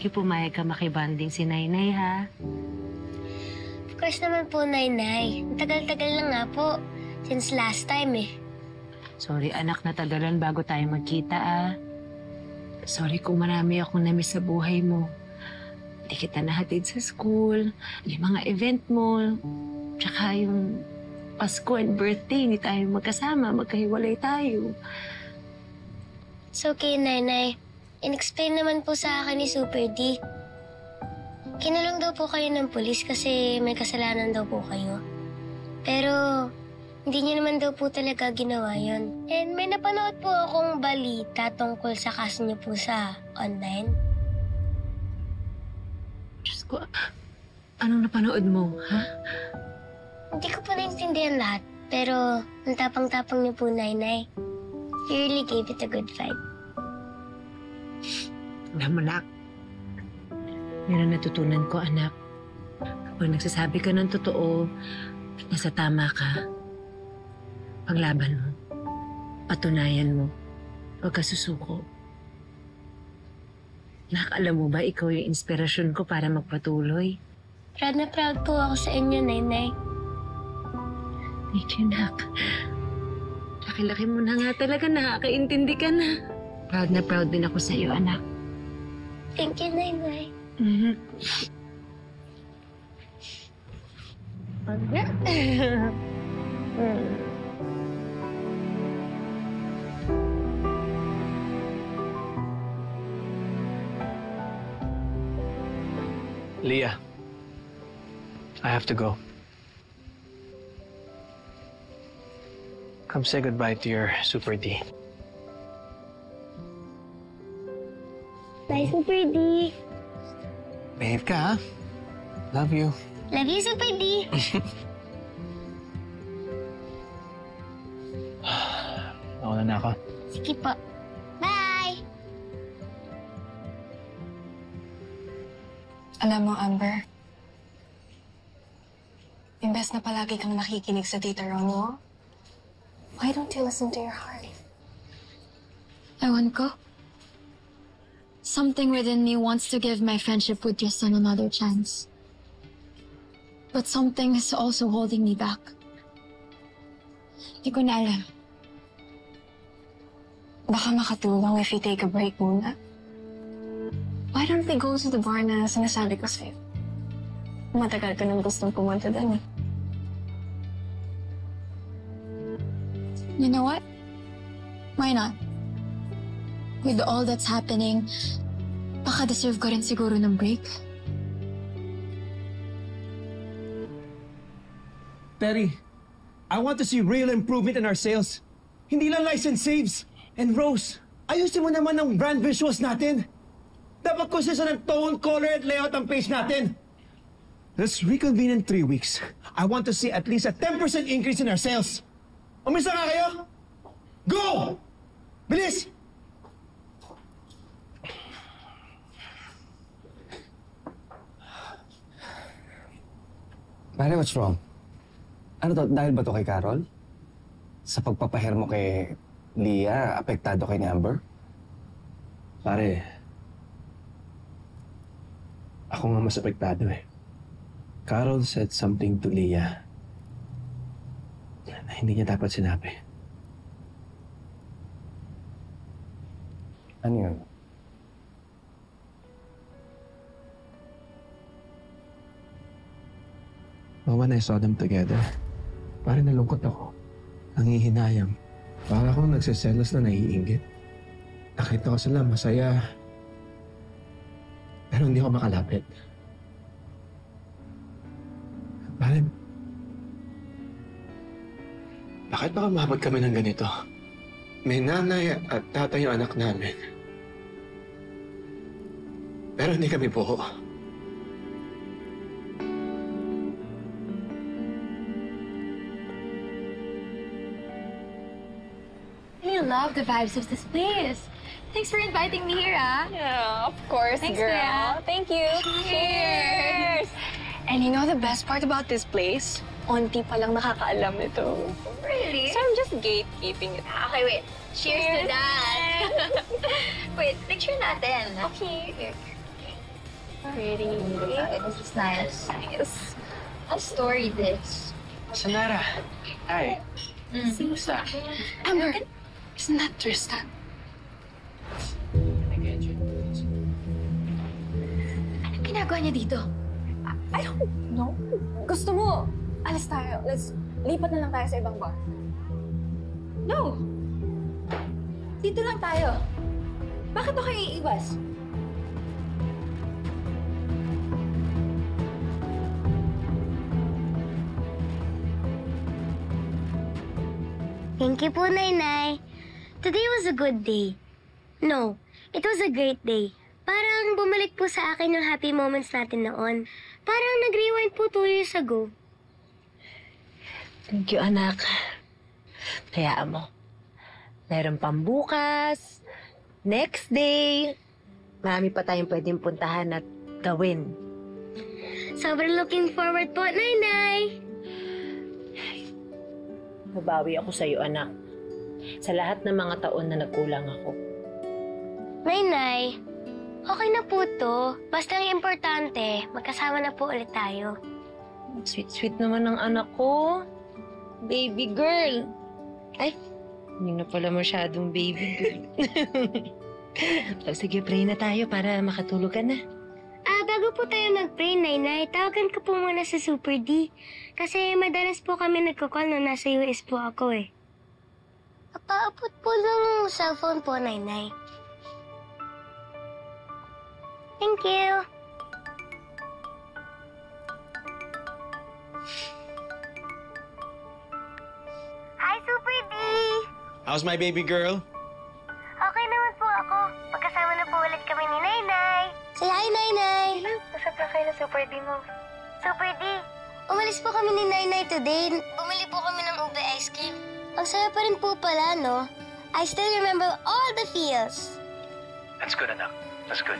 Thank you, pumayag ka makibanding si Nainay, ha? Of course naman po, Nainay. Tagal-tagal lang nga po. Since last time, eh. Sorry, anak, natagalan bago tayo magkita, ah. Sorry kung marami akong namiss sa buhay mo. Hindi kita nahatid sa school, yung mga event mo, tsaka yung Pasko and birthday, hindi tayo magkasama, magkahiwalay tayo. It's okay, Nainay. In-explain naman po sa akin ni Super D. Kinulong daw po kayo ng pulis kasi may kasalanan daw po kayo. Pero hindi niyo naman daw po talaga ginawa yun. And may napanood po akong balita tungkol sa kaso niyo po sa online. Diyos ko, anong napanood mo, ha? Hindi ko pa naintindihan lahat, pero ang tapang-tapang niyo po, Nainay. You really gave it a good fight. Alam mo, nak, meron natutunan ko, anak. Kapag nagsasabi ka ng totoo at nasa tama ka, paglaban mo, patunayan mo, huwag ka susuko. Nak, alam mo ba, ikaw yung inspirasyon ko para magpatuloy. Proud na proud po ako sa inyo, Nainay. Thank you, nak. Laki-laki mo na nga talaga, nakakaintindi ka na. Proud na proud din ako sa iyo, anak. Thank you, Nainay. Leah, I have to go. Come say goodbye to your Super D. Bye, Super D. Behave ka, ha? Love you. Love you, Super D. Nauna na ako. Sige po. Bye! Alam mo, Amber, imbes na palagi kang nakikinig sa Tita Ronnie mo, why don't you listen to your heart? Ewan ko. Something within me wants to give my friendship with your son another chance. But something is also holding me back. Hindi ko na alam. Baka makatulong if you take a break muna. Why don't we go to the bar na sinasabi ko sa'yo? Matagal ko nang gustong pumunta doon, eh. You know what? Why not? With all that's happening, baka deserve ko rin siguro ng break. Terry, I want to see real improvement in our sales. Hindi lang license saves. And Rose, ayusin mo naman ang brand visuals natin. Dapat konsensya ng tone, color, at layout ang page natin. Let's reconvene in 3 weeks. I want to see at least a 10% increase in our sales. Umisa nga kayo? Go! Bilis! Pare, what's wrong? Ano to, dahil ba to kay Carol? Sa pagpapahair mo kay Leah, apektado kay ni Amber? Pare, ako nga mas apektado, eh. Carol said something to Leah na hindi niya dapat sinabi. Ano yun? But when I saw them together, parang nalungkot ako. Nangihinayang. Para akong nagsiselos na naiinggit. Nakita ko sila masaya. Pero hindi ako makalapit. Parang, bakit ba umabot kami ng ganito? May nanay at tatay yung anak namin. Pero hindi kami buo. I love the vibes of this place. Thanks for inviting me here, ah. Yeah, of course, Thanks, girl. Kuya. Thank you. Cheers! And you know the best part about this place? Onti pa lang nakakaalam nito. Really? So I'm just gatekeeping it. Okay, wait. Cheers to that. Wait, picture natin. Okay. Here. Pretty. This is nice. A story this. Sanara. Hi. Kumusta? Amber, isn't that Tristan? Anong ginagawa niya dito? I don't know. Gusto mo, alis tayo. Let's lipat na lang tayo sa ibang bar. No! Dito lang tayo. Bakit ako iiwas? Thank you po, Nainay. Today was a good day. No, it was a great day. Parang bumalik po sa akin yung happy moments natin noon. Parang nag-rewind po 2 years ago. Thank you, anak. Hayaan mo. Meron pang bukas, next day. Marami pa tayong pwedeng puntahan at gawin. Sobrang looking forward po, Nainay. Mabawi ako sa'yo, anak. Sa lahat ng mga taon na nagkulang ako. Nainay, okay na po to. Basta ang importante, magkasama na po ulit tayo. Sweet-sweet naman ng anak ko. Baby girl. Ay, hindi na pala masyadong baby girl. Sige, pray na tayo para makatulog ka na. Bago po tayo mag-pray, Nainay, tawagan ko po muna sa Super D. Kasi madalas po kami nagkukall nung nasa US po ako eh. Papaabot po ng cellphone po, Nainay. Thank you. Hi, Super D! How's my baby girl? Okay naman po ako. Pagkasama na po ulit kami ni Nainay. Say hi, Nainay! Usap lang kayo na Super D mo. Super D, umalis po kami ni Nainay today. Bumili po kami ng ube ice cream. Ang saya pa rin po pala, no? I still remember all the feels. That's good, anak. That's good.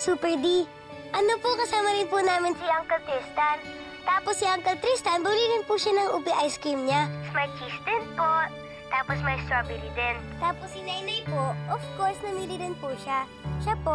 Super D, ano po kasama rin po namin si Uncle Tristan. Tapos si Uncle Tristan, bumili rin po siya ng ube ice cream niya. May cheese din po. Tapos may strawberry din. Tapos si Nainay po, of course, namili din po siya. Siya po,